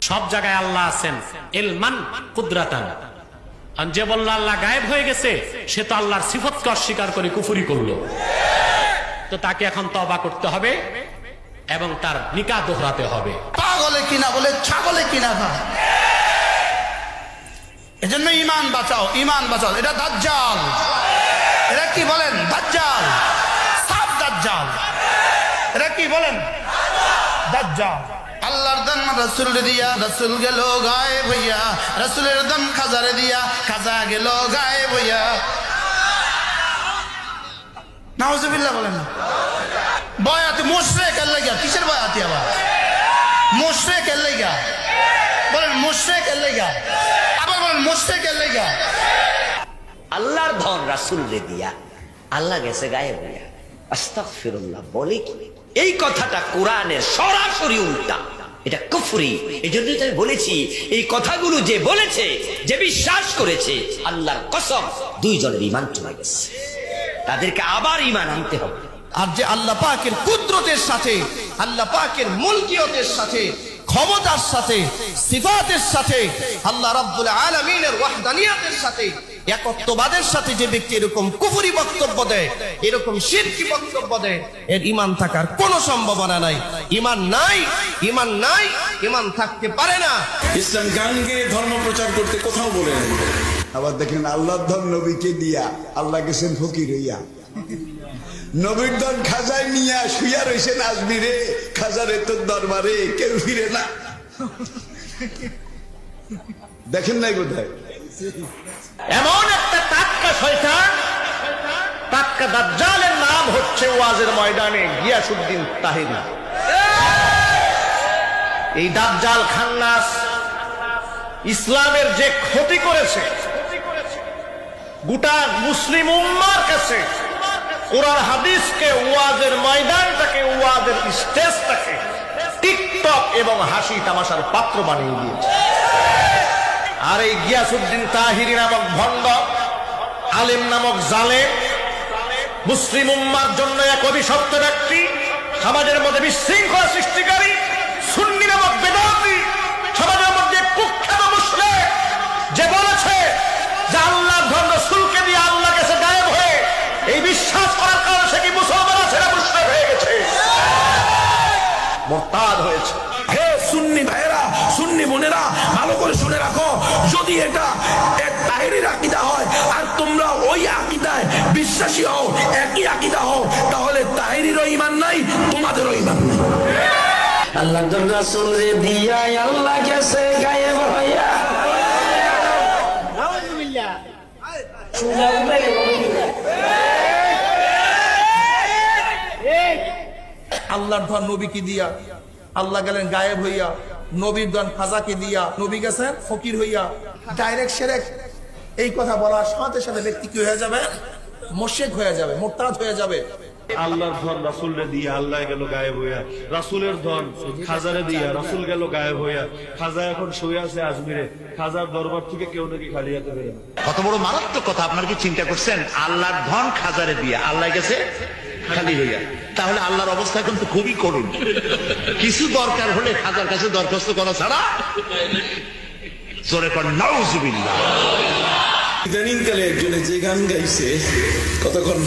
সব জায়গায় আল্লাহ আছেন, ইলমান কুদরাতান। আর যে বলল আল্লাহ গায়েব হয়ে গেছে, সে তো আল্লাহর সিফতকে অস্বীকার করে কুফরি করলো। তো তাকে এখন তওবা করতে হবে এবং তার নিকাহ দোহরাতে হবে। পাগলে কিনা বলে ছাগলে কিনা ভাই, এজন্য ঈমান বাঁচাও, ঈমান বাঁচাও। এটা দাজ্জাল, এটা কি বলেন? দাজ্জাল, সাফ দাজ্জাল। এটা কি বলেন? দাজ্জাল। আল্লাহর দান রাসূলের দিয়া, রাসূল গেল গায়েব হইয়া, রাসূলের দান খাজারে দিয়া, খাজা গেল গায়েব হইয়া। নাউজুবিল্লাহ বলেন না। বয়াতি মুশরিক এর লাগা, কিসের বয়াতি আবার? মুশরিক এর লাগা বলেন, মুশরিক এর লাগা, আবার বলেন মুশরিক এর লাগা। আল্লাহর ধন রাসূলরে দিয়া, আল্লাহ গেছে গায়েব হইয়া। আস্তাগফিরুল্লাহ বলে কি? এই কথাটা কোরআনের সরাসরি উল্টা, এটা কুফরি। এজন্যই তো আমি বলেছি, এই কথাগুলো যে বলেছে, যে বিশ্বাস করেছে, আল্লাহর কসম দুইজনের ঈমান চলে গেছে, তাদেরকে আবার ঈমান আনতে হবে। আর যে আল্লাহ পাকের কুদরতের সাথে, আল্লাহ পাকের মুলকিয়তের সাথে, ক্ষমতার সাথে, সিফাতের সাথে, আল্লাহ রাব্বুল আলামিনের ওয়াহদানিয়তের সাথে, একত্ববাদের সাথে যে ব্যক্তি এরকম কুফরি বক্তব্য দেয়, এরকম শিরকি বক্তব্য দেয়, এর ঈমান থাকার কোনো সম্ভাবনা নাই। ঈমান নাই, ঈমান নাই, ঈমান থাকতে পারে না। ইসলাম গান গেয়ে ধর্ম প্রচার করতে কোথাও বলে নাই। আবার দেখেন আল্লাহর ধন নবীকে দিয়া, আল্লাহ গেছেন ফকির হইয়া। নবীর ধন খাজায় নিয়া শুইয়া রয়েছেন আজমিরে, খাজারে তোর দরবারে কেউ ফিরে না। দেখেন নাই বোধহয়? এমন একটা টাটকা শয়তান, টাটকা দাজ্জালের নাম হচ্ছে ওয়াজের ময়দানে গিয়াসউদ্দিন তাহেরি। এই দাজ্জাল খান্নাস ইসলামের যে ক্ষতি করেছে, গোটা মুসলিম উম্মার কাছে কোরআন হাদিসকে, ওয়াজের ময়দানটাকে, ওয়াজের স্টেজটাকে টিকটক এবং হাসি তামাশার পাত্র বানিয়ে দিয়েছে। আর এই গিয়াসউদ্দিন তাহেরি নামক ভণ্ড, আলেম নামক জালেম, মুসলিম উম্মার জন্য এক অভিশপ্ত ব্যক্তি, সমাজের মধ্যে বিশৃঙ্খলা সৃষ্টিকারী, সুন্নি নামক বেদাতি, সমাজের মধ্যে কুখ্যাত মুশরিক, যে বলেছে যে আল্লাহর ধন রাসূলকে দিয়ে আল্লাহ কাছে গায়েব হয়ে, এই বিশ্বাস করার কারণে সে কি মুসলমান আছে না মুশরিক হয়ে গেছে, মুরতাদ হয়েছে। হে সুন্নি ভাইয়েরা, সুন্নি বোনেরা, ভালো করে শুনে রাখো, যদি এটা এক তাহেরির আকীদা হয় আর তোমরা ওই আকীদায় বিশ্বাসী হও, একই আকীদা হও, তাহলে তাহেরিরও ঈমান নাই, তোমাদেরও ঈমান নাই। আল্লাহ রাসূলরে দিয়া, আল্লাহ গেছে গায়েব হইয়া। নাউজুবিল্লাহ। আল্লাহর ধন নবীকে দিয়া, আল্লাহ গেলেন গায়েব হইয়া। নবীর ধন খাজাকে দিয়া, নবী গেছেন ফকির হইয়া। ডাইরেক্ট শিরক। এই কথা বলার সাথে সাথে ব্যক্তি কি হয়ে যাবে? মুশরিক হয়ে যাবে, মুরতাদ হয়ে যাবে। আল্লাহর ধন রাসূলরে দিয়ে আল্লাহ গেল গায়েব হইয়া, রাসূলের ধন খাজারে দিয়া, রাসূল গেল গায়েব হইয়া। খাজা এখন শুয়ে আছে আজমিরে, খাজার দরবার থেকে কেউ নাকি খালি হাতে বের না। কত বড় মারাত্মক কথা! আপনার কি চিন্তা করছেন? আল্লাহর ধন খাজারে দিয়া, আল্লাহ গেছে খালি হইয়া। তাহলে আল্লাহর অবস্থা কিন্তু খুবই করুণ। কিছু দরকার হলে খাজার কাছে দরখাস্ত করা ছাড়া। জোরে কর নাউজুবিল্লাহ। ইদানিং কালে একজনে যে গান গাইছে, কতক্ষণ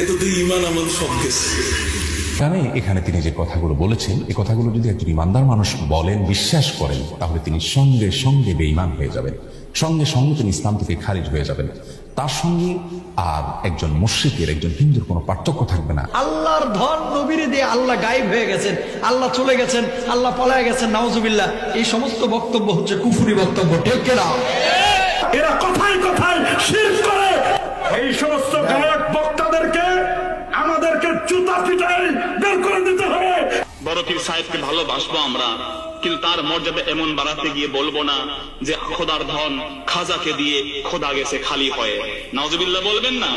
এত তো ঈমান আমার সব গেছে। এখানে তিনি যে কথাগুলো বলেছেন, এই কথাগুলো যদি একজন ইমানদার মানুষ বলেন, বিশ্বাস করেন, তাহলে তিনি সঙ্গে সঙ্গে বেঈমান হয়ে যাবেন, সঙ্গে সঙ্গে তিনি ইসলাম থেকে খারিজ হয়ে যাবেন। তার সঙ্গে আর একজন মুশরিকের, একজন হিন্দুর কোনো পার্থক্য থাকবে না। আল্লাহর ধন নবীরে দিয়ে আল্লাহ গায়েব হয়ে গেছেন, আল্লাহ চলে গেছেন, আল্লাহ পলায় গেছেন, নাউজুবিল্লাহ। এই সমস্ত বক্তব্য হচ্ছে কুফরি বক্তব্য, ঠিক না? এরা কথায় কথায় শিরক করে। এই সমস্ত গায়ক বক্তাদেরকে আমাদেরকে জুতা পিটাই বের করে দিতে হবে। বড় পীর সাহেবকে ভালোবাসবো আমরা, কিন্তু তার মর্যাদা এমন বাড়াতে গিয়ে বলবো না যে খোদার ধন খাজাকে দিয়ে খোদা গেছে খালি হয়ে। নাউজুবিল্লাহ বলবেন না?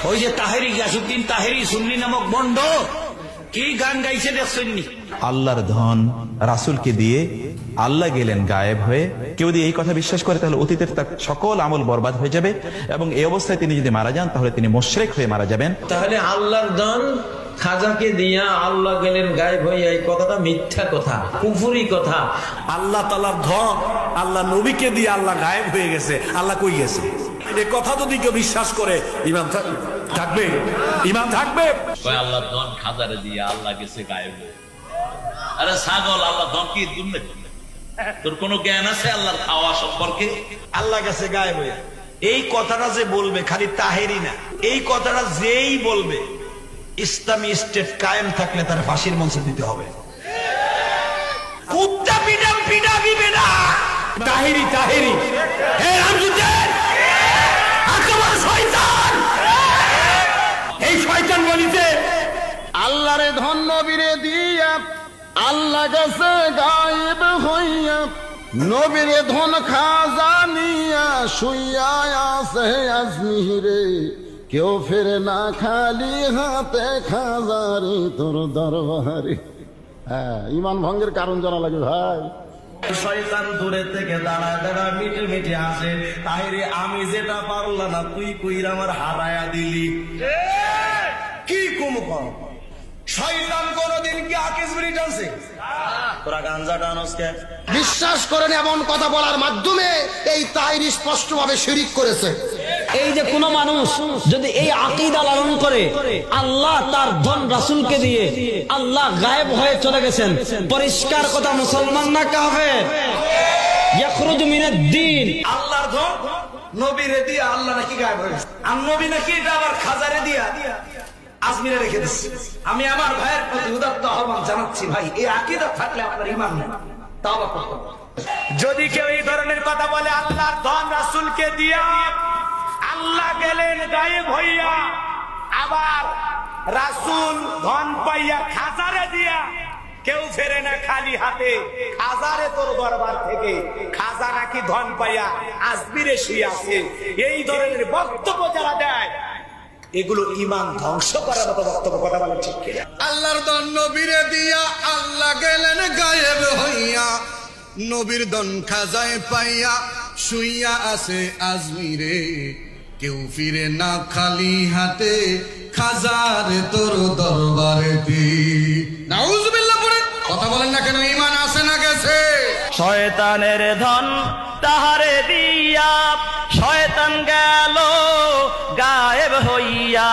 ওই যে তাহেরি, গিয়াসউদ্দিন তাহেরি, সুন্নি নামক বন্ড, কি গান গাইছে দেখছেননি? আল্লাহর ধন রাসূলকে দিয়ে আল্লাহ গেলেন গায়েব হয়ে। কেউ যদি এই কথা বিশ্বাস করে, তাহলে অতীতের তার সকল আমল বরবাদ হয়ে যাবে, এবং এই অবস্থায় তিনি যদি মারা যান, তাহলে তিনি মুশরিক হয়ে মারা যাবেন। তাহলে আল্লাহর ধন খাজাকে দিয়া আল্লাহ গেলেন গায়েব হইয়া, এই কথাটা মিথ্যা কথা, কুফরি কথা। আল্লাহ তাআলার ধন আল্লাহ নবীকে দিয়ে আল্লাহ গায়েব হয়ে গেছে, আল্লাহ কই গেছে? এই কথা যদি কেউ বিশ্বাস করে ঈমান থাকবে? ঈমান থাকবে? আল্লাহর ধন খাজারে দিয়ে আল্লাহ গেছে গায়েব হয়ে। আরে ছাগল, আল্লাহ ধন কি দুমনে? তোর কোনো জ্ঞান আছে আল্লাহর খাওয়া সম্পর্কে? আল্লাহ গেছে গায়েব হয়ে, এই কথাটা যে বলবে খালি তাহেরি না, এই কথাটা যেই বলবে ইসলামী স্টেট কায়েম থাকলে তার ফাঁসির মঞ্চে দিতে হবে। কুত্তা পিটাম পিটাবি বেটা তাহেরি তাহেরি হে রামজুদ্দিন, আকবার শয়তান, এই শয়তান বলিতে আল্লাহরে ধন নবীরে দিয়া আল্লাহ গেছে গায়েব হইয়া, নবীরে ধন খাজা নিয়া শুইয়া আছে আজমিরে, কেউ ফেরে না খালি হাতে খাজারে তোর দরবারে। হ্যাঁ, ইমান ভঙ্গের কারণ জানা লাগে ভাই। শয়তান দূরে থেকে দাঁড়ায় দাঁড়ায় মিটে মিটে আসে, তাইরে আমি যেটা পারলাম না তুই কইরা আমার হারায়া দিলি। কি কম কম শয়তান কোনদিন কি আকিস বিড়ি টানছে? তোরা গাঞ্জা টানস কে? বিশ্বাস করেন এমন কথা বলার মাধ্যমে এই তাহিরি স্পষ্টভাবে শিরিক করেছে। এই যে কোন মানুষ যদি এই আকীদা লালন করে আল্লাহ তার ধন রাসূলকে দিয়ে আল্লাহ গায়েব হয়ে চলে গেছেন, পরিষ্কার কথা মুসলমান না কাফের, ইয়াখরুজু মিনাদ দ্বীন। আল্লাহর ধন নবীরে দিয়া আল্লাহ নাকি গায়েব হয়ে গেছে, আর নবী নাকি এটা আবার খাজারে দিয়া আজমিরে রেখে দিচ্ছি। আমি আমার ভাইয়ের প্রতি উদাত্ত আহ্বান জানাচ্ছি, ভাই এই আকীদা থাকলে আপনার ঈমান নেই, তাওবা করতে হবে। যদি কেউ এই ধরনের কথা বলে আল্লাহর ধন রাসূলকে দিয়া আল্লাহ গেলেন গায়েব হইয়া, আবার রাসূল ধন পাইয়া খাজারে দিয়া কেউ ফেরে না খালি হাতে, খাজারে তোর দরবার থেকে, খাজা নাকি ধন পাইয়া আজমিরে শুয়ে আছে, এই ধরনের বক্তব্য যারা দেয় এগুলো ঈমান ধ্বংস করার মতো বক্তব্য। কথা বলে ঠিক কিনা? আল্লাহর ধন নবীরে দিয়া আল্লাহ গেলেন গায়েব হইয়া, নবীর ধন খাজায় পাইয়া শুইয়া আছে আজমিরে, কেউ ফিরে না খালি হাতে, খাজারে তোর দরবারে দি। নাউজুবিল্লাহ পড়ে কথা বলেন না কেন? ঈমান আছে না গেছে? শয়তানের ধন তাহারে দিয়া শয়তান গেল গায়েব হইয়া,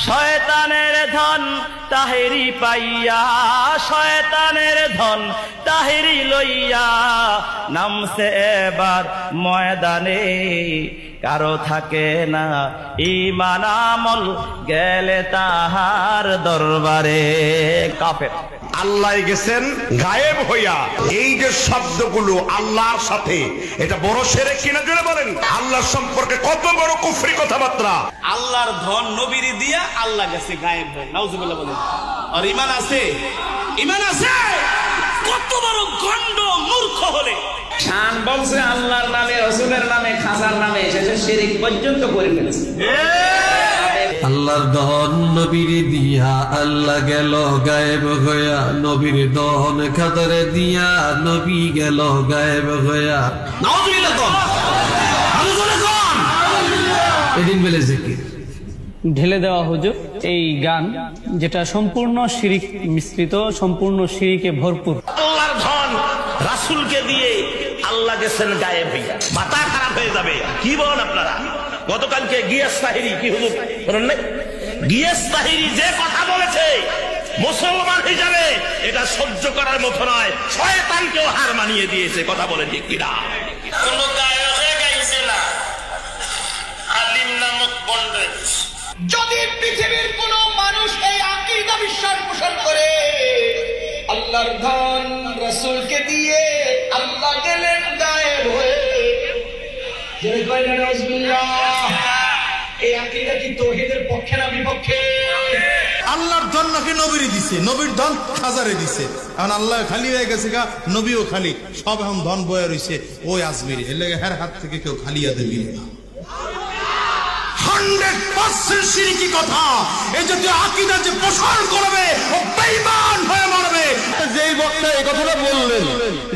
শয়তানের ধন তাহেরি পাইয়া, শয়তানের ধন তাহেরি লইয়া নামছে এবার ময়দানে, কারো থাকে না ঈমান আমল গেলে তাহার দরবারে। কাফের। আল্লাহ গেছেন গায়েব হইয়া, এই যে শব্দগুলো আল্লাহর সাথে, এটা বড় শিরক কিনা জোরে বলেন? আল্লাহর সম্পর্কে কত বড় কুফরি কথাবার্তা। আল্লাহর ধন নবীর দিয়া আল্লাহ গেছে গায়েব হয়ে, নাউজুবিল্লাহ বলেন। আর ঈমান আছে? ঈমান আছে? কত বড় গন্ড মূর্খ হলে শান বলছে আল্লাহর নামে, রাসূলের নামে, খাজার নামে, শেষে শিরিক পর্যন্ত করে ফেলেছে। আল্লাহর ধন নবীর দিয়া আল্লাহ গেল গায়েব হইয়া, নবীর ধন খাজারে দিয়া নবী গেল গায়েব হইয়া। নাউজুবিল্লাহ কোন আলোচনা কোন এদিন বেলে জিকির ঢেলে দেওয়া হুজুর এই গান, যেটা সম্পূর্ণ শিরিক মিশ্রিত, সম্পূর্ণ শিরিকে ভরপুর। আল্লাহর ধন রাসূলকে দিয়ে আল্লাহ গেছেন গায়েব হইয়া, মাথা খারাপ হয়ে যাবে। কি বলেন আপনারা? গতকালকে গিয়াস তাহিরি, কি হুজুর বলেন না, গিয়াস তাহিরি যে কথা বলেছে মুসলমান হিসাবে এটা সহ্য করার মতো নয়, শয়তানকেও হার মানিয়ে দিয়েছে। কথা বলেন ঠিক কিনা? কোন গায়কে গাইছে না, আলিম নামক পণ্ডিত। যদি পৃথিবীর কোন মানুষ এই আকীদা বিশ্বাস পোষণ করে আল্লাহর ধন রাসূলকে দিয়ে আল্লাহ গেলেন গায়েব হয়ে, জোরে কইরা নাউজুবিল্লাহ, এই আকীদা কি তাওহীদের পক্ষে না বিপক্ষে? আল্লাহর ধন নাকি নবীরে দিছে, নবীর ধন খাজারে দিছে, এখন আল্লাহ খালি হয়ে গেছে গা, নবীও খালি, সব এখন ধন বয়ে রইছে ওই আজমিরে, এর লাগে হের হাত থেকে কেউ খালিয়া দেবে না। 100% শিরকি কথা। এই যে আকীদা যে পোষণ করবে ও বেঈমান হয়ে মরবে। যেই বক্তা এই কথাটা বললেন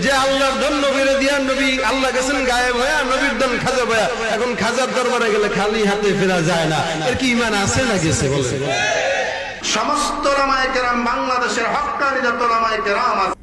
যে আল্লাহর ধন নবীরে দিয়া নবী আল্লাহ গেছেন গায়েব হয়ে, নবীর ধন খাজা হয়ে, এখন খাজার দরবারে গেলে খালি হাতে ফেরা যায় না, এর কি ঈমান আছে না গেছে? বলেন সমস্ত ওলামায়ে কেরাম, বাংলাদেশের হক্কানি যত ওলামায়ে কেরাম